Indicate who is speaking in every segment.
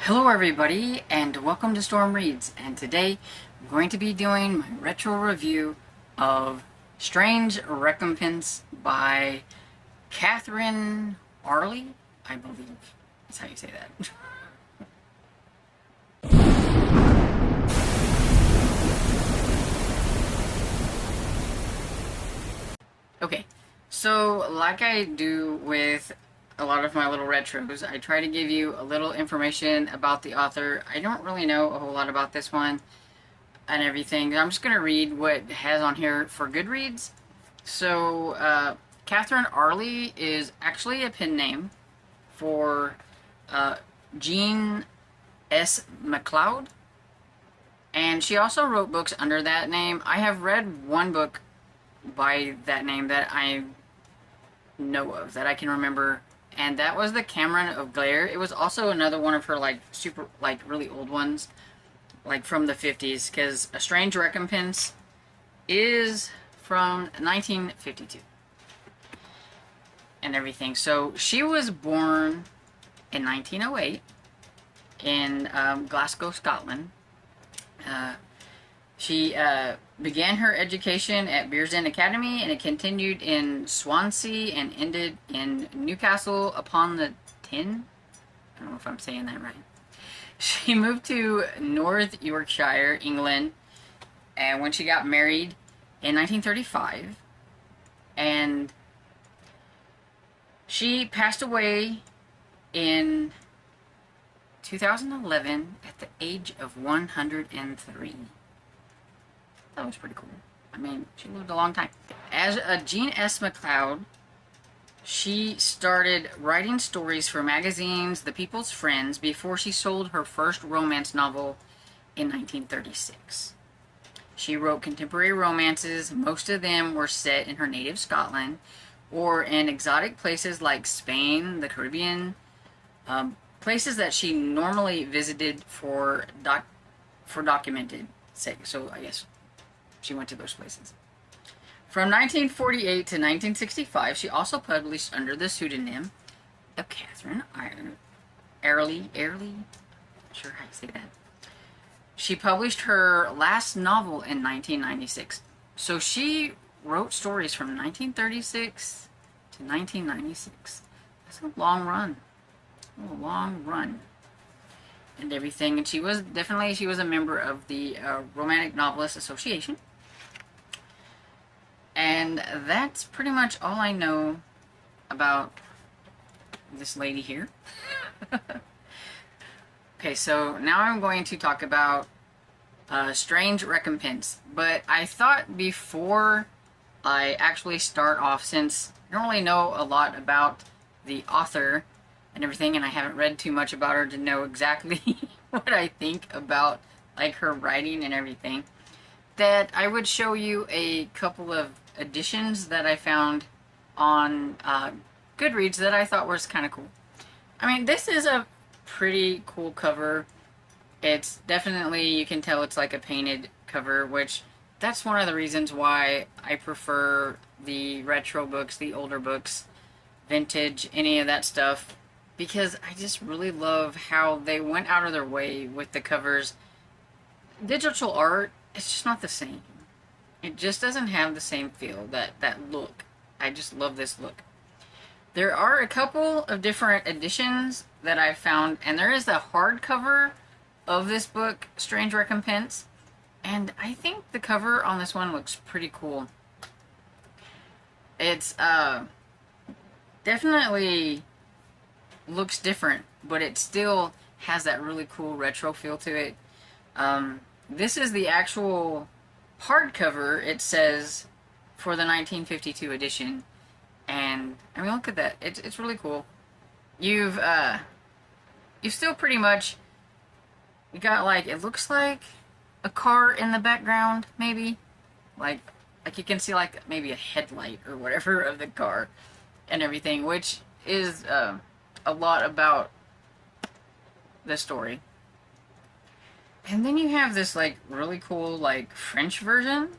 Speaker 1: Hello everybody and welcome to Storm Reads, and today I'm going to be doing my retro review of Strange Recompense by Catherine Arley, I believe that's how you say that. Okay, so like I do with a lot of my little retros, I try to give you a little information about the author. I don't really know a whole lot about this one and everything. I'm just going to read what it has on here for Goodreads. So, Catherine Arley is actually a pen name for Jean S. McLeod. And she also wrote books under that name. I have read one book by that name that I know of, that I can remember, and that was The Cameron of Glare. It was also another one of her really old ones, like from the 50s, because A Strange Recompense is from 1952 and everything. So she was born in 1908 in Glasgow, Scotland. She began her education at Bearsden Academy, and it continued in Swansea and ended in Newcastle upon the Tyne. I don't know if I'm saying that right. She moved to North Yorkshire, England, and when she got married in 1935, and she passed away in 2011 at the age of 103. That was pretty cool. I mean, she lived a long time. As a Jean S. McLeod, she started writing stories for magazines, The People's Friends, before she sold her first romance novel in 1936. She wrote contemporary romances. Most of them were set in her native Scotland or in exotic places like Spain, the Caribbean, places that she normally visited for documented sake. So I guess she went to those places. From 1948 to 1965, she also published under the pseudonym of Catherine Arley. Not sure how you say that. She published her last novel in 1996. So she wrote stories from 1936 to 1996. That's a long run. A long run. And everything. And she was a member of the Romantic Novelists Association. And that's pretty much all I know about this lady here. Okay, so now I'm going to talk about Strange Recompense. But I thought before I actually start off, since I don't really know a lot about the author and everything, and I haven't read too much about her to know exactly what I think about like her writing and everything, that I would show you a couple of editions that I found on Goodreads that I thought was kind of cool. I mean, this is a pretty cool cover. It's definitely, you can tell it's like a painted cover, which that's one of the reasons why I prefer the retro books, the older books, vintage, any of that stuff, because I just really love how they went out of their way with the covers. Digital art, it's just not the same. It just doesn't have the same feel, that look. I just love this look. There are a couple of different editions that I found, and there is a hardcover of this book, Strange Recompense, and I think the cover on this one looks pretty cool. It's definitely looks different, but it still has that really cool retro feel to it. This is the actual hardcover, it says, for the 1952 edition, and I mean, look at that. It's really cool. You've still pretty much, you got like, it looks like a car in the background, maybe, like you can see like maybe a headlight or whatever of the car and everything, which is a lot about the story. And then you have this like really cool like French version,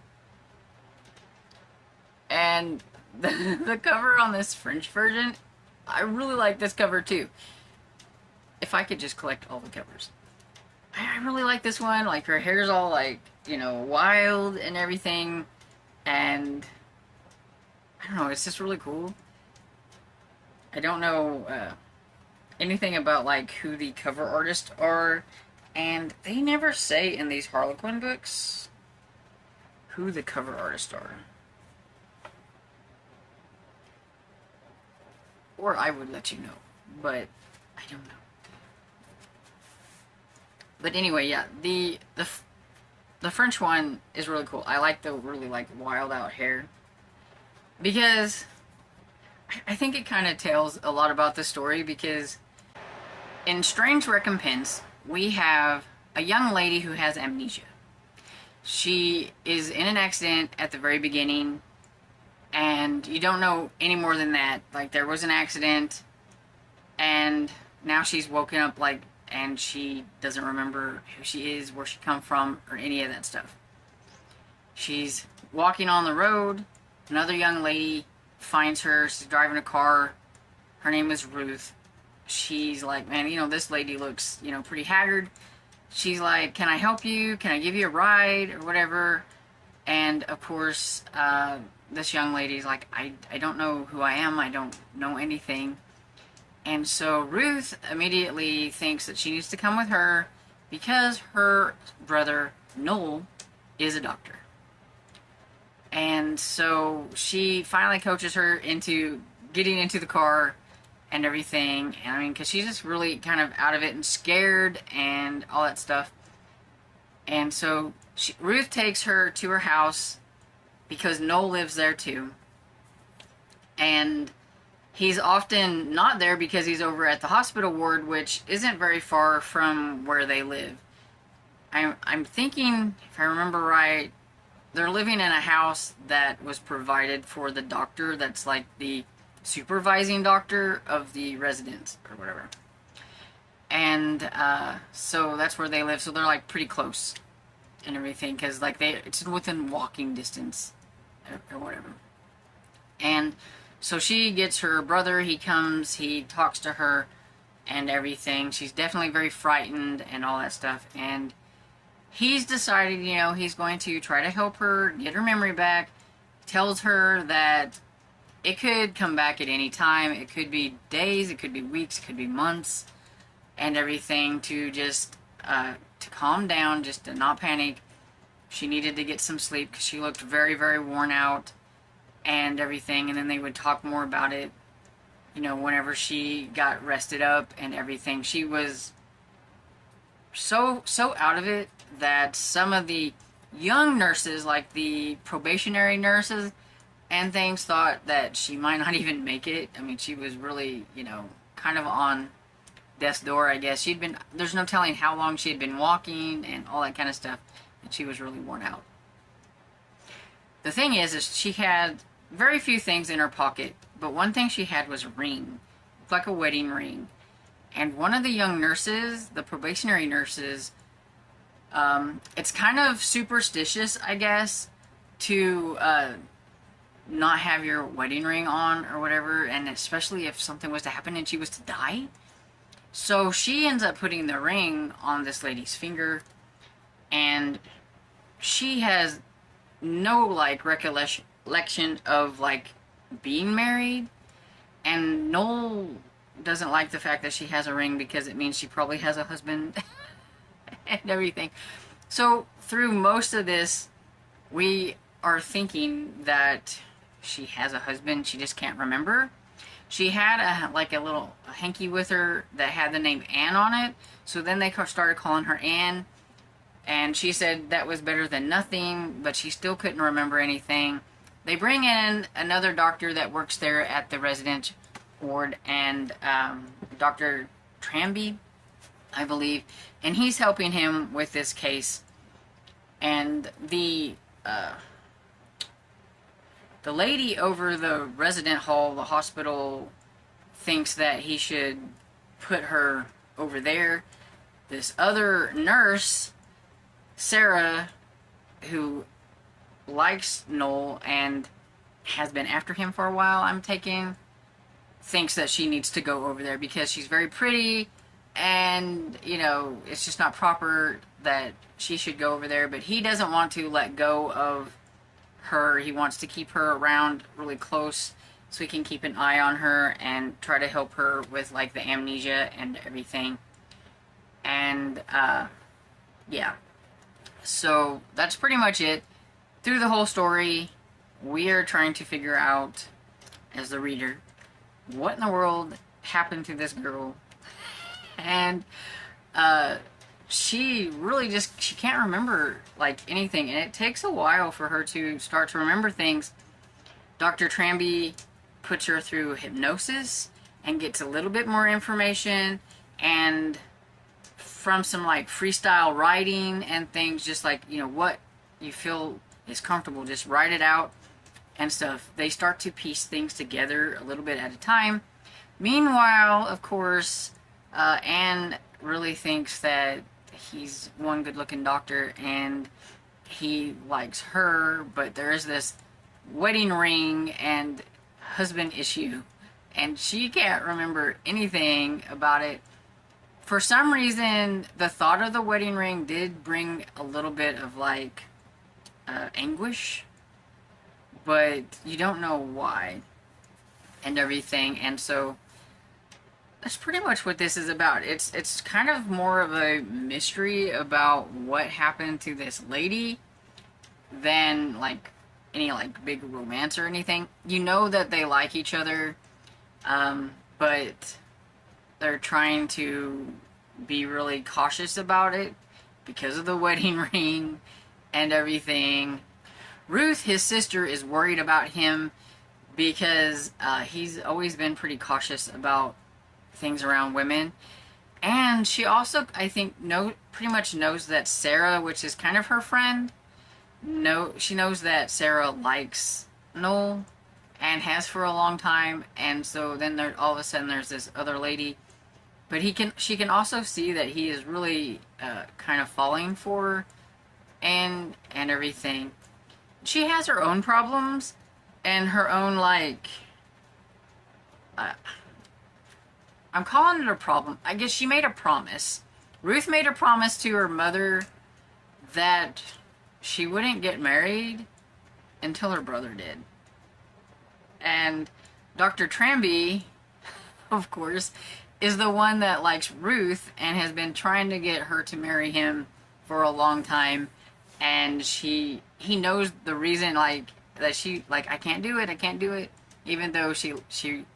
Speaker 1: and the cover on this French version, I really like this cover too. if I could just collect all the covers. I really like this one. Like, her hair's all, like, you know, wild and everything. And, I don't know, it's just really cool. I don't know anything about, like, who the cover artists are. And they never say in these Harlequin books who the cover artists are. Or I would let you know. But, I don't know. But anyway, yeah, the French one is really cool. I like the really, like, wild out hair. Because I think it kind of tells a lot about the story, because in Strange Recompense, we have a young lady who has amnesia. She is in an accident at the very beginning, and you don't know any more than that. Like, there was an accident, and now she's woken up, like, and she doesn't remember who she is, where she come from, or any of that stuff. She's walking on the road. Another young lady finds her. She's driving a car. Her name is Ruth. She's like, man, you know, this lady looks, you know, pretty haggard. She's like, can I help you? Can I give you a ride? Or whatever. And, of course, this young lady's like, I don't know who I am. I don't know anything. And so Ruth immediately thinks that she needs to come with her because her brother, Noel, is a doctor. And so she finally coaches her into getting into the car and everything. And I mean, because she's just really kind of out of it and scared and all that stuff. And so Ruth takes her to her house because Noel lives there too. And he's often not there because he's over at the hospital ward, which isn't very far from where they live. I'm thinking, if I remember right, they're living in a house that was provided for the doctor that's like the supervising doctor of the residents or whatever. And so that's where they live. So they're like pretty close and everything, because like it's within walking distance or whatever. And so she gets her brother. He comes, he talks to her and everything. She's definitely very frightened and all that stuff. And he's decided, you know, he's going to try to help her get her memory back. Tells her that it could come back at any time. It could be days, it could be weeks, it could be months and everything, to just to calm down, just to not panic. She needed to get some sleep because she looked very, very worn out and everything. And then they would talk more about it, you know, whenever she got rested up and everything. She was so out of it that some of the young nurses, like the probationary nurses and things, thought that she might not even make it. I mean, she was really, you know, kind of on death's door, I guess. There's no telling how long she had been walking and all that kind of stuff, and she was really worn out. The thing is she had very few things in her pocket, but one thing she had was a ring, like a wedding ring. And one of the young nurses, the probationary nurses, it's kind of superstitious, I guess, to not have your wedding ring on or whatever, and especially if something was to happen and she was to die. So she ends up putting the ring on this lady's finger, and she has no, like, recollection of, like, being married. And Noel doesn't like the fact that she has a ring because it means she probably has a husband and everything. So through most of this, we are thinking that she has a husband, she just can't remember. She had a little hanky with her that had the name Anne on it. So then they started calling her Anne, and she said that was better than nothing, but she still couldn't remember anything. They bring in another doctor that works there at the resident ward, and Dr. Tramby, I believe, and he's helping him with this case. And the lady over the resident hall, the hospital, thinks that he should put her over there. This other nurse, Sarah, who likes Noel and has been after him for a while, I'm taking, thinks that she needs to go over there because she's very pretty and you know, it's just not proper that she should go over there, but he doesn't want to let go of her. He wants to keep her around really close so he can keep an eye on her and try to help her with like the amnesia and everything. And yeah, so that's pretty much it. Through the whole story, we are trying to figure out, as the reader, what in the world happened to this girl. And she really just, she can't remember like anything, and it takes a while for her to start to remember things. Dr. Tramby puts her through hypnosis and gets a little bit more information, and from some like freestyle writing and things, just like, you know, what you feel is comfortable, just write it out and stuff. They start to piece things together a little bit at a time. Meanwhile, of course, Anne really thinks that he's one good-looking doctor and he likes her, but there is this wedding ring and husband issue, and she can't remember anything about it. For some reason, the thought of the wedding ring did bring a little bit of like anguish, but you don't know why and everything. And so that's pretty much what this is about. It's kind of more of a mystery about what happened to this lady than like any like big romance or anything. You know that they like each other, but they're trying to be really cautious about it because of the wedding ring and everything. Ruth, his sister, is worried about him because he's always been pretty cautious about things around women. And she also, I think, pretty much knows that Sarah, which is kind of her friend, she knows that Sarah likes Noel and has for a long time. And so then all of a sudden there's this other lady, but she can also see that he is really kind of falling for and everything. She has her own problems and her own like I'm calling it a problem. I guess she made a promise. Ruth made a promise to her mother that she wouldn't get married until her brother did. And Dr. Tramby, of course, is the one that likes Ruth and has been trying to get her to marry him for a long time. And he knows the reason, like, that she, like, I can't do it. Even though she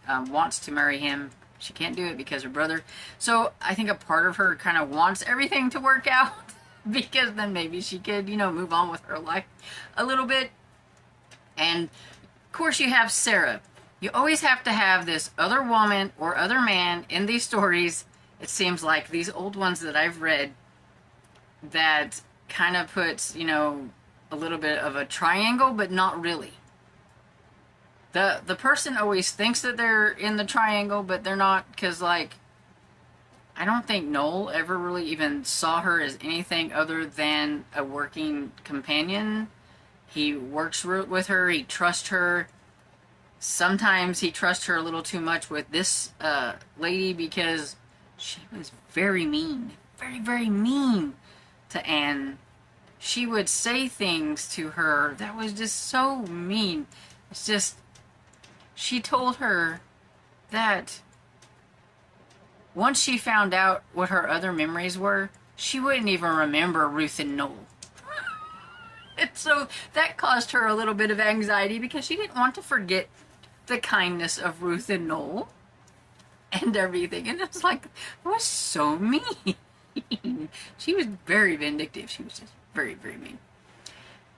Speaker 1: wants to marry him, she can't do it because her brother. So I think a part of her kind of wants everything to work out because then maybe she could, you know, move on with her life a little bit. And of course you have Sarah. You always have to have this other woman or other man in these stories. It seems like these old ones that I've read that kind of puts, you know, a little bit of a triangle, but not really. The person always thinks that they're in the triangle, but they're not, because, like, I don't think Noel ever really even saw her as anything other than a working companion. He works with her, he trusts her. Sometimes he trusts her a little too much with this lady because she was very mean. Very, very mean to Anne. She would say things to her that was just so mean. It's just, she told her that once she found out what her other memories were, she wouldn't even remember Ruth and Noel. And so that caused her a little bit of anxiety because she didn't want to forget the kindness of Ruth and Noel and everything. And it was like, it was so mean. She was very vindictive. She was just very, very mean.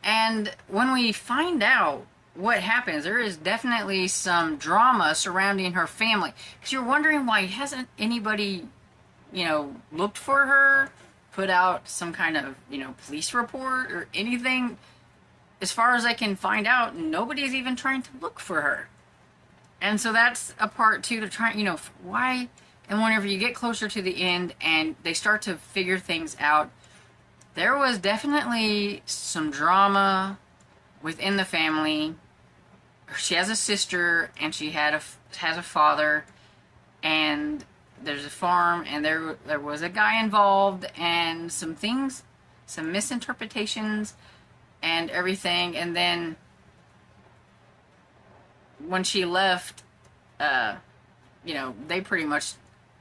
Speaker 1: And when we find out what happens, there is definitely some drama surrounding her family. Because you're wondering why hasn't anybody, you know, looked for her, put out some kind of, you know, police report or anything. As far as I can find out, nobody's even trying to look for her. And so that's a part too, to try, you know, why. And whenever you get closer to the end and they start to figure things out, there was definitely some drama within the family. She has a sister and she has a father, and there's a farm, and there was a guy involved, and some things, some misinterpretations, and everything. And then when she left, you know, they pretty much,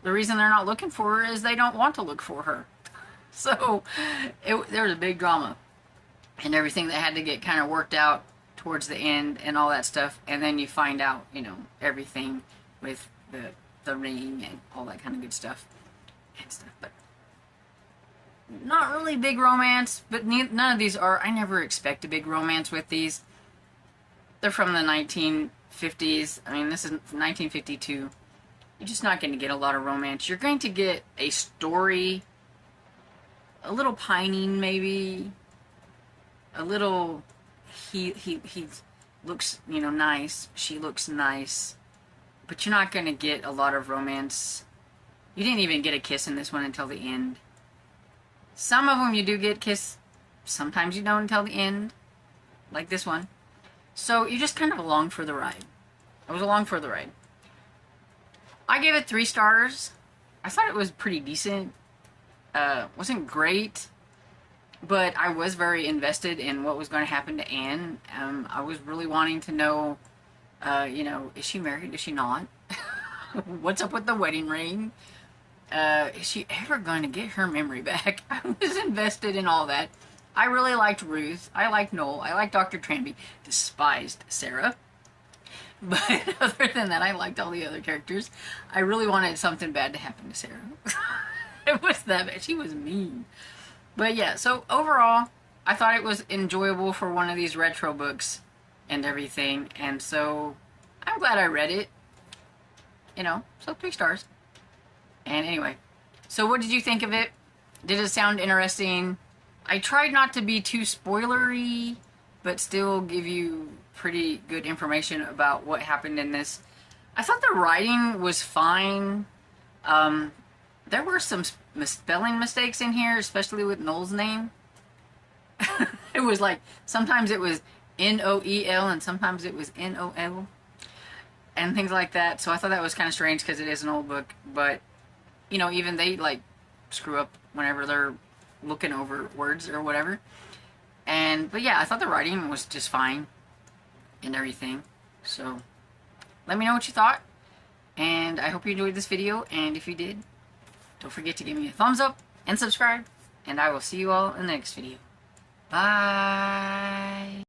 Speaker 1: the reason they're not looking for her is they don't want to look for her. So there was a big drama and everything that had to get kind of worked out towards the end and all that stuff. And then you find out, you know, everything with the ring and all that kind of good stuff and stuff. But not really big romance, but none of these are. I never expect a big romance with these. They're from the 1950s. I mean, this is 1952. You're just not going to get a lot of romance. You're going to get a story, a little pining maybe, a little, he looks, you know, nice, she looks nice, but you're not going to get a lot of romance. You didn't even get a kiss in this one until the end. Some of them you do get kiss, sometimes you don't until the end, like this one. So you're just kind of along for the ride. I was along for the ride. I gave it 3 stars. I thought it was pretty decent. Wasn't great, but I was very invested in what was going to happen to Anne. I was really wanting to know, you know, is she married? Is she not? What's up with the wedding ring? Is she ever going to get her memory back? I was invested in all that. I really liked Ruth. I liked Noel. I liked Dr. Tranby. Despised Sarah. But other than that, I liked all the other characters. I really wanted something bad to happen to Sarah. It was that bad. She was mean. But yeah, so overall, I thought it was enjoyable for one of these retro books and everything. And so, I'm glad I read it. You know, so 3 stars. And anyway, so what did you think of it? Did it sound interesting? I tried not to be too spoilery, but still give you pretty good information about what happened in this. I thought the writing was fine. There were some spelling mistakes in here, especially with Noel's name. It was like, sometimes it was N-O-E-L and sometimes it was N-O-L. And things like that. So I thought that was kind of strange because it is an old book. But, you know, even they, like, screw up whenever they're looking over words or whatever. But yeah, I thought the writing was just fine and everything. So let me know what you thought, and I hope you enjoyed this video, and if you did, don't forget to give me a thumbs up and subscribe, and I will see you all in the next video. Bye.